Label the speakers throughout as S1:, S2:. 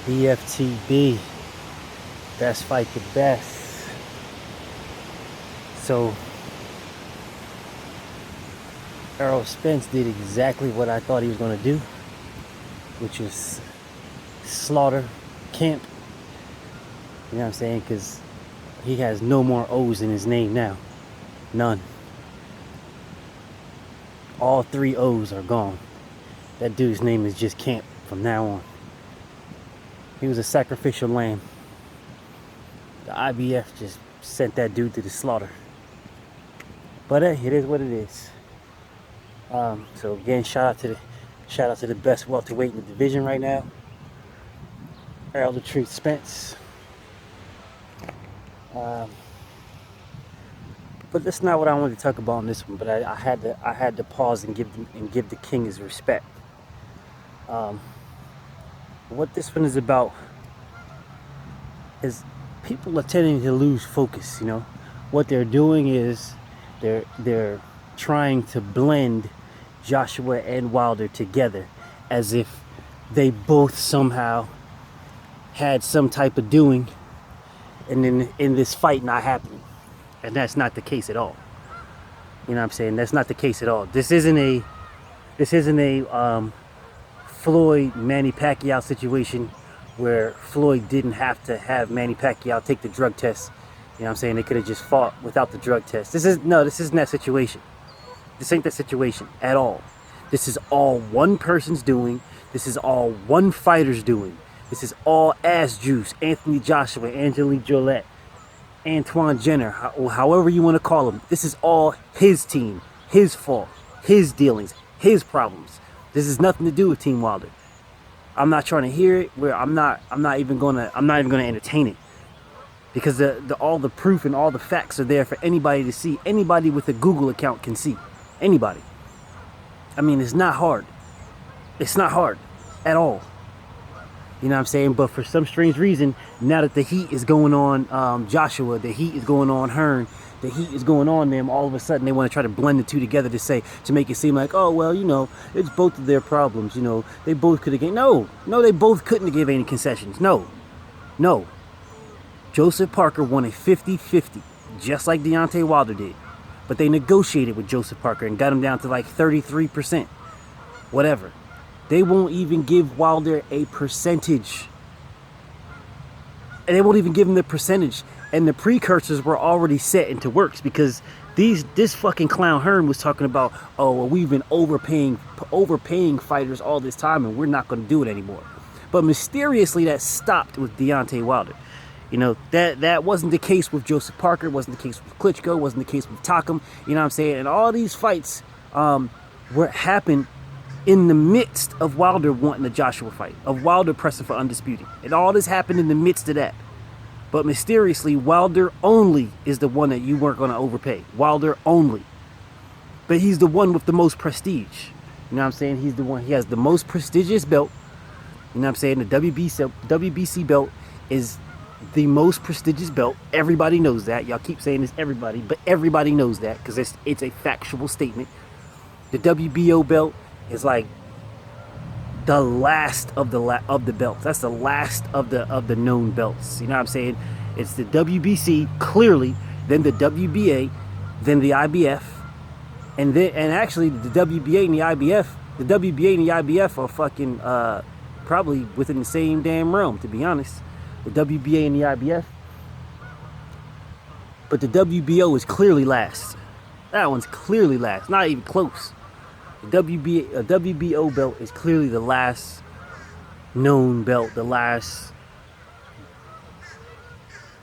S1: BFTB, best fight the best. So Errol Spence did exactly what I thought he was going to do, which was slaughter Camp. You know what I'm saying? Because he has no more O's in his name now. None. All 3 O's are gone. That dude's name is just Camp from now on. He was a sacrificial lamb. The IBF just sent that dude to the slaughter. But hey, it is what it is. So again, shout out to the best welterweight in the division right now, Errol the Truth Spence. But that's not what I wanted to talk about on this one. But I had to pause and give the king his respect. What this one is about is people are tending to lose focus. You know, what they're doing is they're trying to blend Joshua and Wilder together as if they both somehow had some type of doing and then in this fight not happening. And that's not the case at all. You know what I'm saying? That's not the case at all. This isn't a Floyd Manny Pacquiao situation where Floyd didn't have to have Manny Pacquiao take the drug test. You know what I'm saying? They could have just fought without the drug test. This isn't that situation. This ain't that situation at all. This is all one person's doing. This is all one fighter's doing. This is all ass juice. Anthony Joshua, Angelique Jolette, Antoine Jenner, however you want to call him. This is all his team, his fault, his dealings, his problems. This has nothing to do with Team Wilder. I'm not trying to hear it. I'm not even gonna entertain it, because all the proof and all the facts are there for anybody to see. Anybody with a Google account can see. Anybody. I mean, it's not hard. It's not hard at all. You know what I'm saying? But for some strange reason, now that the heat is going on Joshua, the heat is going on Hearn, the heat is going on them, all of a sudden they want to try to blend the two together to make it seem like, oh, well, you know, it's both of their problems. You know, they both could have given. No, they both couldn't give any concessions. No. Joseph Parker won a 50-50, just like Deontay Wilder did. But they negotiated with Joseph Parker and got him down to like 33%. Whatever. They won't even give Wilder a percentage. And they won't even give him the percentage. And the precursors were already set into works, because this fucking clown Hearn was talking about, oh, well, we've been overpaying fighters all this time and we're not going to do it anymore. But mysteriously that stopped with Deontay Wilder. You know, that wasn't the case with Joseph Parker, wasn't the case with Klitschko, wasn't the case with Takam, you know what I'm saying? And all these fights happened in the midst of Wilder wanting a Joshua fight, of Wilder pressing for undisputed. And all this happened in the midst of that. But mysteriously, Wilder only is the one that you weren't going to overpay. Wilder only. But he's the one with the most prestige. You know what I'm saying? He's the one, he has the most prestigious belt. You know what I'm saying? The WBC belt is the most prestigious belt. Everybody knows that. Y'all keep saying this, everybody, but everybody knows that because it's a factual statement. The WBO belt is like the last of the belts. That's the last of the known belts. You know what I'm saying? It's the WBC clearly, then the WBA, then the IBF, and actually the WBA and the IBF are fucking probably within the same damn realm, to be honest. The WBA and the IBF. But the WBO is clearly last. That one's clearly last. Not even close. The WBO belt is clearly the last known belt. The last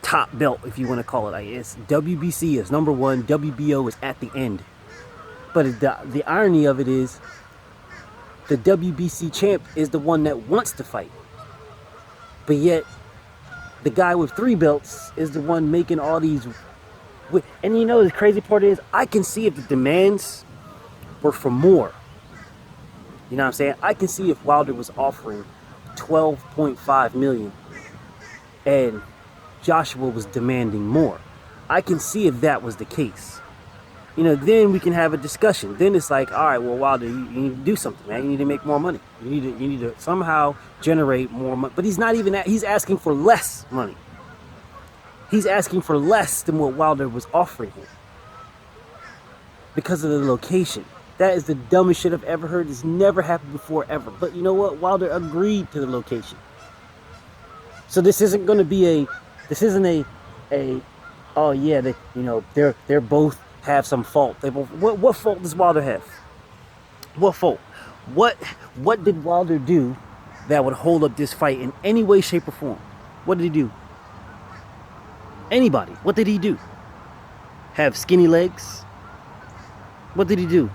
S1: top belt, if you want to call it. Like, it's WBC is number one. WBO is at the end. But the irony of it is, the WBC champ is the one that wants to fight. But yet, the guy with 3 belts is the one making all these. And you know, the crazy part is, I can see if the demands were for more. You know what I'm saying? I can see if Wilder was offering 12.5 million and Joshua was demanding more. I can see if that was the case. then we can have a discussion. Then it's like, all right, well, Wilder, you need to do something, man. You need to make more money. You need to somehow generate more money. But he's not even that. He's asking for less money. He's asking for less than what Wilder was offering him because of the location. That is the dumbest shit I've ever heard. It's never happened before, ever. But you know what? Wilder agreed to the location. So this isn't going to be oh yeah, they're both have some fault. What fault does Wilder have? What fault? What did Wilder do that would hold up this fight in any way, shape, or form? What did he do? Anybody? What did he do? Have skinny legs? What did he do?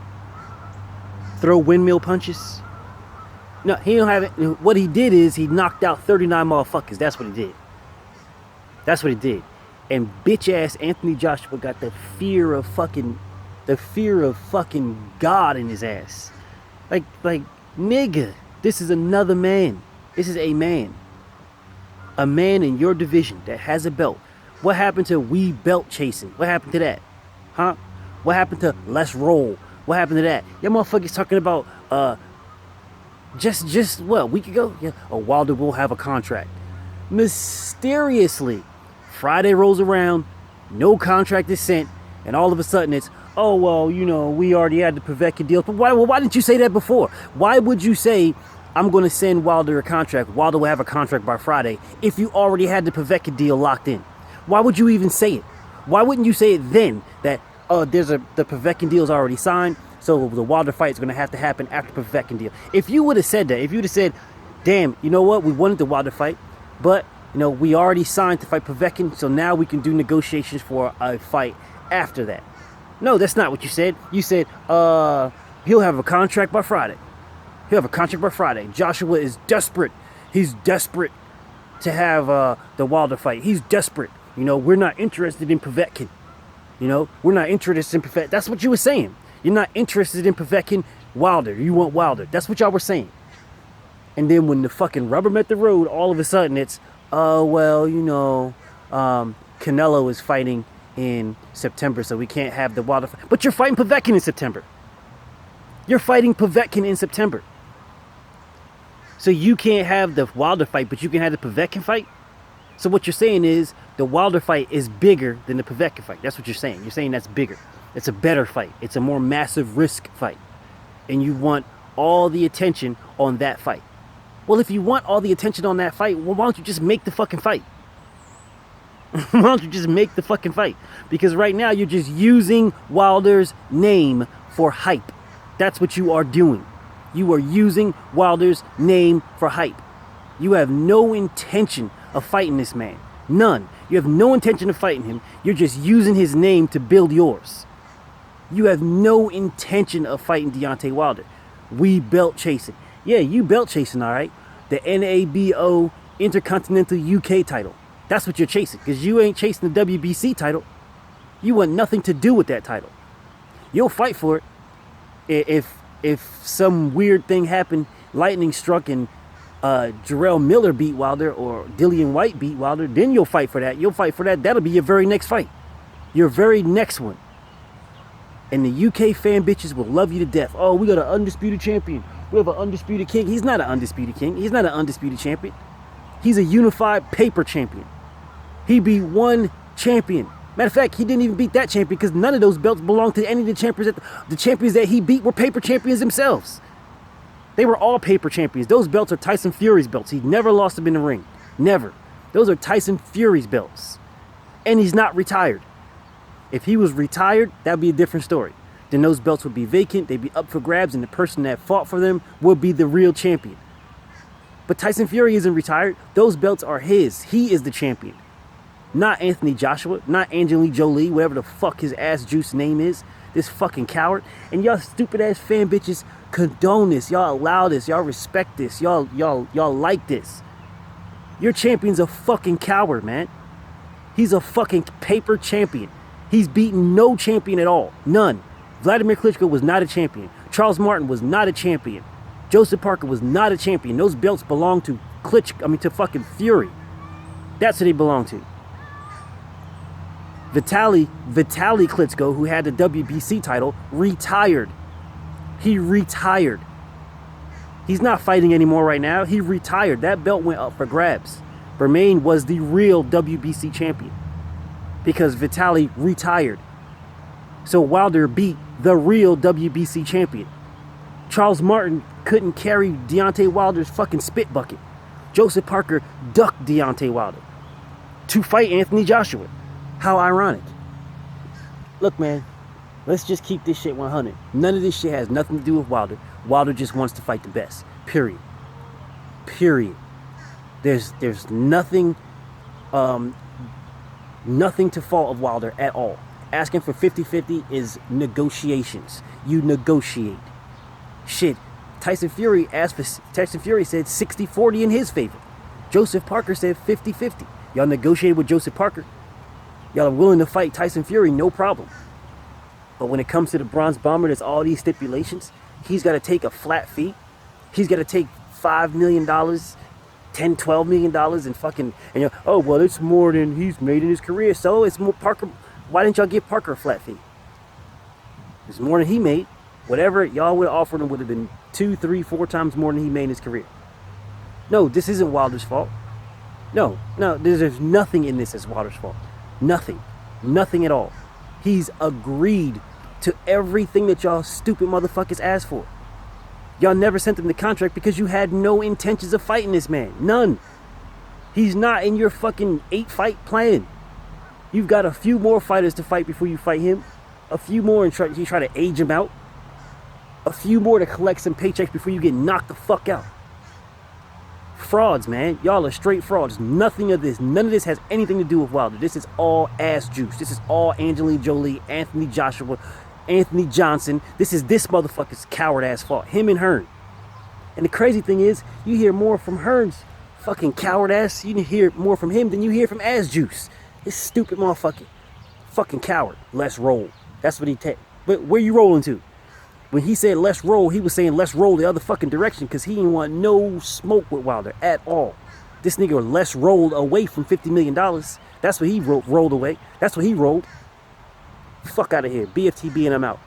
S1: Throw windmill punches? No, he don't have it. What he did is he knocked out 39 motherfuckers. That's what he did. That's what he did. And bitch ass Anthony Joshua got the fear of fucking God in his ass. Like nigga, this is another man. This is a man. A man in your division that has a belt. What happened to we belt chasing? What happened to that? Huh? What happened to let's roll? What happened to that? Y'all motherfuckers talking about just what, a week ago? Yeah. Oh, Wilder will have a contract. Mysteriously, Friday rolls around, no contract is sent, and all of a sudden it's, oh well, we already had the Povetkin deal. But why didn't you say that before? Why would you say I'm going to send Wilder a contract? Wilder will have a contract by Friday if you already had the Povetkin deal locked in. Why would you even say it? Why wouldn't you say it then that the Povetkin deal is already signed, so the Wilder fight is going to have to happen after the Povetkin deal? If you would have said that, if you would have said, damn, you know what, we wanted the Wilder fight, but we already signed to fight Povetkin, so now we can do negotiations for a fight after that. No, that's not what you said. You said he'll have a contract by Friday. He'll have a contract by Friday. Joshua is desperate. He's desperate to have the Wilder fight. He's desperate. We're not interested in Povetkin. We're not interested in Povetkin. That's what you were saying. You're not interested in Povetkin. Wilder. You want Wilder. That's what y'all were saying. And then when the fucking rubber met the road, all of a sudden it's, Canelo is fighting in September, so we can't have the Wilder fight. But you're fighting Povetkin in September. You're fighting Povetkin in September. So you can't have the Wilder fight, but you can have the Povetkin fight? So what you're saying is the Wilder fight is bigger than the Povetkin fight. That's what you're saying. You're saying that's bigger. It's a better fight. It's a more massive risk fight. And you want all the attention on that fight. Well, if you want all the attention on that fight, well, why don't you just make the fucking fight? Why don't you just make the fucking fight? Because right now you're just using Wilder's name for hype. That's what you are doing. You are using Wilder's name for hype. You have no intention of fighting this man. None. You have no intention of fighting him. You're just using his name to build yours. You have no intention of fighting Deontay Wilder. We belt chasing. Yeah, you belt chasing, all right. The NABO Intercontinental UK title. That's what you're chasing, because you ain't chasing the WBC title. You want nothing to do with that title. You'll fight for it if some weird thing happened, lightning struck and Jarrell Miller beat Wilder or Dillian White beat Wilder, then you'll fight for that. You'll fight for that. That'll be your very next fight. Your very next one. And the UK fan bitches will love you to death. Oh, we got an undisputed champion. We have an undisputed king. He's not an undisputed king. He's not an undisputed champion. He's a unified paper champion. He beat one champion. Matter of fact, he didn't even beat that champion because none of those belts belonged to any of the champions. The champions that he beat were paper champions themselves. They were all paper champions. Those belts are Tyson Fury's belts. He never lost them in the ring. Never. Those are Tyson Fury's belts. And he's not retired. If he was retired, that would be a different story. Then those belts would be vacant. They'd be up for grabs, and the person that fought for them would be the real champion. But Tyson Fury isn't retired. Those belts are his. He is the champion. Not Anthony Joshua. Not Angelina Jolie, whatever the fuck his ass juice name is. This fucking coward. And y'all stupid ass fan bitches condone this. Y'all allow this. Y'all respect this. Y'all like this. Your champion's a fucking coward, man. He's a fucking paper champion. He's beaten no champion at all. None. Vladimir Klitschko was not a champion. Charles Martin was not a champion. Joseph Parker was not a champion. Those belts belong to to fucking Fury. That's what they belong to. Vitaly Klitschko, who had the WBC title, retired. He retired. He's not fighting anymore right now. He retired. That belt went up for grabs. Bermain was the real WBC champion because Vitaly retired. So Wilder beat the real WBC champion. Charles Martin couldn't carry Deontay Wilder's fucking spit bucket. Joseph Parker ducked Deontay Wilder to fight Anthony Joshua. How ironic. Look, man, let's just keep this shit 100. None of this shit has nothing to do with Wilder. Wilder just wants to fight the best. Period. Period. There's nothing nothing to fault of Wilder at all. Asking for 50-50 is negotiations. You negotiate. Shit. Tyson Fury said 60-40 in his favor. Joseph Parker said 50-50. Y'all negotiated with Joseph Parker. Y'all are willing to fight Tyson Fury, no problem. But when it comes to the Bronze Bomber, there's all these stipulations. He's got to take a flat fee. He's got to take $5 million, $10-12 million and fucking, and you're, oh, well, it's more than he's made in his career. So it's more Parker. Why didn't y'all give Parker a flat fee? It's more than he made. Whatever y'all would have offered him would have been 2, 3, 4 times more than he made in his career. No, this isn't Wilder's fault. No, there's nothing in this as Wilder's fault. Nothing. Nothing at all. He's agreed to everything that y'all stupid motherfuckers asked for. Y'all never sent him the contract because you had no intentions of fighting this man. None. He's not in your fucking 8-fight plan. You've got a few more fighters to fight before you fight him. A few more and you try to age him out. A few more to collect some paychecks before you get knocked the fuck out. Frauds, man. Y'all are straight frauds. None of this has anything to do with Wilder. This is all ass juice. This is all Angelina Jolie, Anthony Joshua, Anthony Johnson. This is this motherfucker's coward ass fault. Him and Hearn. And the crazy thing is, you hear more from Hearn's fucking coward ass. You hear more from him than you hear from ass juice. This stupid motherfucker. Fucking coward. Let's roll. That's what he But where you rolling to? When he said let's roll, he was saying let's roll the other fucking direction because he didn't want no smoke with Wilder at all. This nigga let's rolled away from $50 million. That's what he rolled away. That's what he rolled. Fuck out of here. BFTB and I'm out.